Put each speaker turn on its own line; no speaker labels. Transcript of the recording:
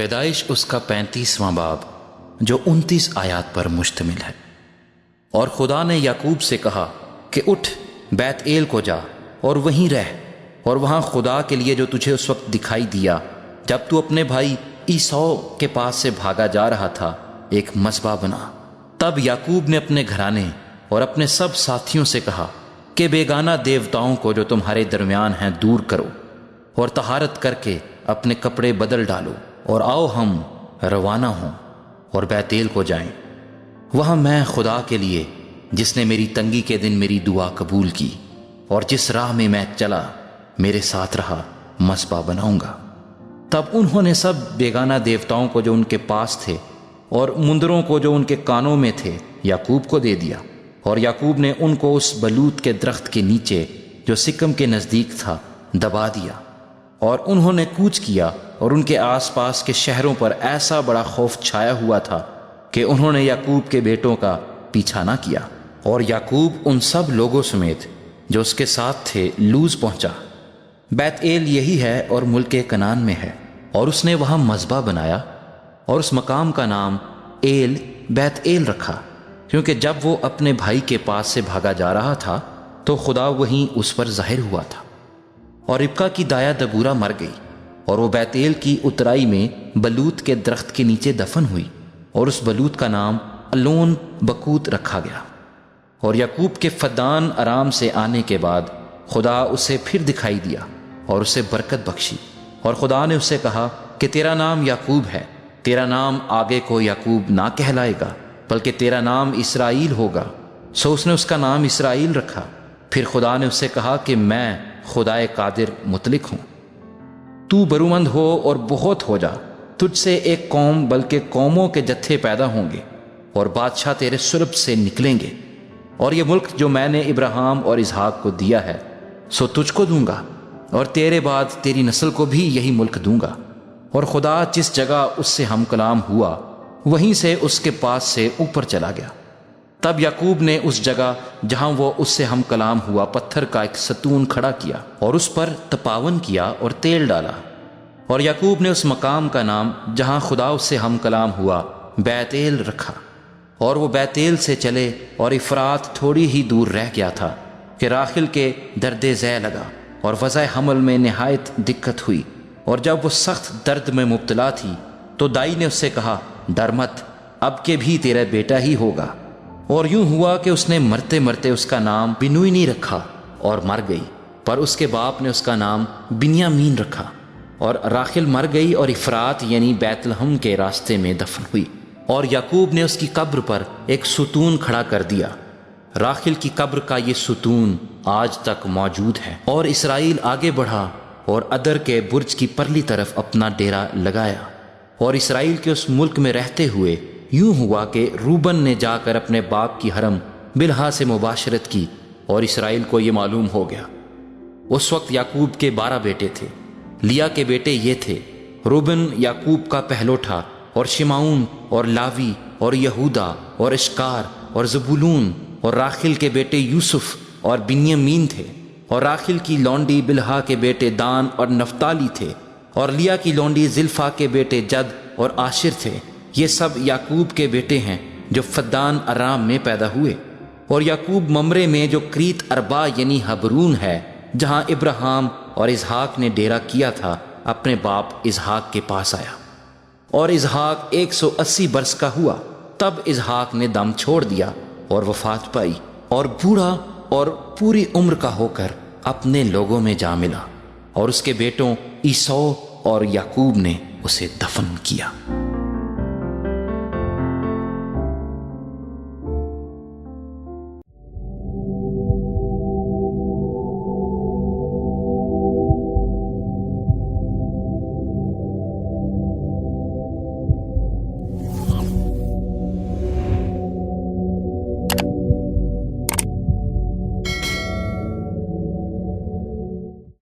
پیدائش اس کا 35واں باب جو 29 آیات پر مشتمل ہے۔ اور خدا نے یعقوب سے کہا کہ اٹھ بیت ایل کو جا اور وہیں رہ، اور وہاں خدا کے لیے جو تجھے اس وقت دکھائی دیا جب تو اپنے بھائی عیسو کے پاس سے بھاگا جا رہا تھا، ایک مذبح بنا۔ تب یعقوب نے اپنے گھرانے اور اپنے سب ساتھیوں سے کہا کہ بیگانہ دیوتاؤں کو جو تمہارے درمیان ہیں دور کرو، اور طہارت کر کے اپنے کپڑے بدل ڈالو، اور آؤ ہم روانہ ہوں اور بیت ایل کو جائیں۔ وہاں میں خدا کے لیے جس نے میری تنگی کے دن میری دعا قبول کی اور جس راہ میں میں چلا میرے ساتھ رہا، مذبح بناؤں گا۔ تب انہوں نے سب بیگانہ دیوتاؤں کو جو ان کے پاس تھے اور مندروں کو جو ان کے کانوں میں تھے یعقوب کو دے دیا، اور یعقوب نے ان کو اس بلوت کے درخت کے نیچے جو سکم کے نزدیک تھا دبا دیا۔ اور انہوں نے کوچ کیا، اور ان کے آس پاس کے شہروں پر ایسا بڑا خوف چھایا ہوا تھا کہ انہوں نے یعقوب کے بیٹوں کا پیچھا نہ کیا۔ اور یعقوب ان سب لوگوں سمیت جو اس کے ساتھ تھے لوز پہنچا۔ بیت ایل یہی ہے اور ملک کنعان میں ہے، اور اس نے وہاں مذبح بنایا، اور اس مقام کا نام ایل بیت ایل رکھا، کیونکہ جب وہ اپنے بھائی کے پاس سے بھاگا جا رہا تھا تو خدا وہیں اس پر ظاہر ہوا تھا۔ اور ربکا کی دایا دبورہ مر گئی، اور وہ بیت ایل کی اترائی میں بلوت کے درخت کے نیچے دفن ہوئی، اور اس بلوت کا نام الون بکوت رکھا گیا۔ اور یعقوب کے فدان ارام سے آنے کے بعد خدا اسے پھر دکھائی دیا اور اسے برکت بخشی، اور خدا نے اسے کہا کہ تیرا نام یعقوب ہے، تیرا نام آگے کو یعقوب نہ کہلائے گا بلکہ تیرا نام اسرائیل ہوگا۔ سو اس نے اس کا نام اسرائیل رکھا۔ پھر خدا نے اس سے کہا کہ میں خدائے قادر مطلق ہوں، تو برومند ہو اور بہت ہو جا، تجھ سے ایک قوم بلکہ قوموں کے جتھے پیدا ہوں گے، اور بادشاہ تیرے سلب سے نکلیں گے، اور یہ ملک جو میں نے ابراہیم اور اسحاق کو دیا ہے سو تجھ کو دوں گا، اور تیرے بعد تیری نسل کو بھی یہی ملک دوں گا۔ اور خدا جس جگہ اس سے ہم کلام ہوا وہیں سے اس کے پاس سے اوپر چلا گیا۔ تب یعقوب نے اس جگہ جہاں وہ اس سے ہم کلام ہوا پتھر کا ایک ستون کھڑا کیا اور اس پر تپاون کیا اور تیل ڈالا۔ اور یعقوب نے اس مقام کا نام جہاں خدا اس سے ہم کلام ہوا بیت ایل رکھا۔ اور وہ بیت ایل سے چلے، اور افرات تھوڑی ہی دور رہ گیا تھا کہ راحل کے درد ذیل لگا، اور وضع حمل میں نہایت دقت ہوئی۔ اور جب وہ سخت درد میں مبتلا تھی تو دائی نے اس سے کہا، ڈر مت، اب کے بھی تیرا بیٹا ہی ہوگا۔ اور یوں ہوا کہ اس نے مرتے مرتے اس کا نام بنوئی رکھا اور مر گئی، پر اس کے باپ نے اس کا نام بنیامین رکھا۔ اور راحل مر گئی اور افرات یعنی بیت لحم کے راستے میں دفن ہوئی، اور یعقوب نے اس کی قبر پر ایک ستون کھڑا کر دیا۔ راحل کی قبر کا یہ ستون آج تک موجود ہے۔ اور اسرائیل آگے بڑھا اور ادر کے برج کی پرلی طرف اپنا ڈیرا لگایا۔ اور اسرائیل کے اس ملک میں رہتے ہوئے یوں ہوا کہ روبن نے جا کر اپنے باپ کی حرم بلہا سے مباشرت کی، اور اسرائیل کو یہ معلوم ہو گیا۔ اس وقت یعقوب کے 12 بیٹے تھے۔ لیا کے بیٹے یہ تھے، روبن یعقوب کا پہلوٹا، اور شمعون اور لاوی اور یہودا اور اشکار اور زبولون، اور راحل کے بیٹے یوسف اور بنیامین تھے۔ اور راحل کی لونڈی بلہا کے بیٹے دان اور نفتالی تھے، اور لیا کی لونڈی زلفا کے بیٹے جد اور آشر تھے۔ یہ سب یعقوب کے بیٹے ہیں جو فدان ارام میں پیدا ہوئے۔ اور یعقوب ممرے میں جو کریت اربا یعنی حبرون ہے جہاں ابراہیم اور اسحاق نے ڈیرا کیا تھا، اپنے باپ اسحاق کے پاس آیا۔ اور اسحاق 180 برس کا ہوا، تب اسحاق نے دم چھوڑ دیا اور وفات پائی، اور بوڑھا اور پوری عمر کا ہو کر اپنے لوگوں میں جا ملا، اور اس کے بیٹوں عیسو اور یعقوب نے اسے دفن کیا۔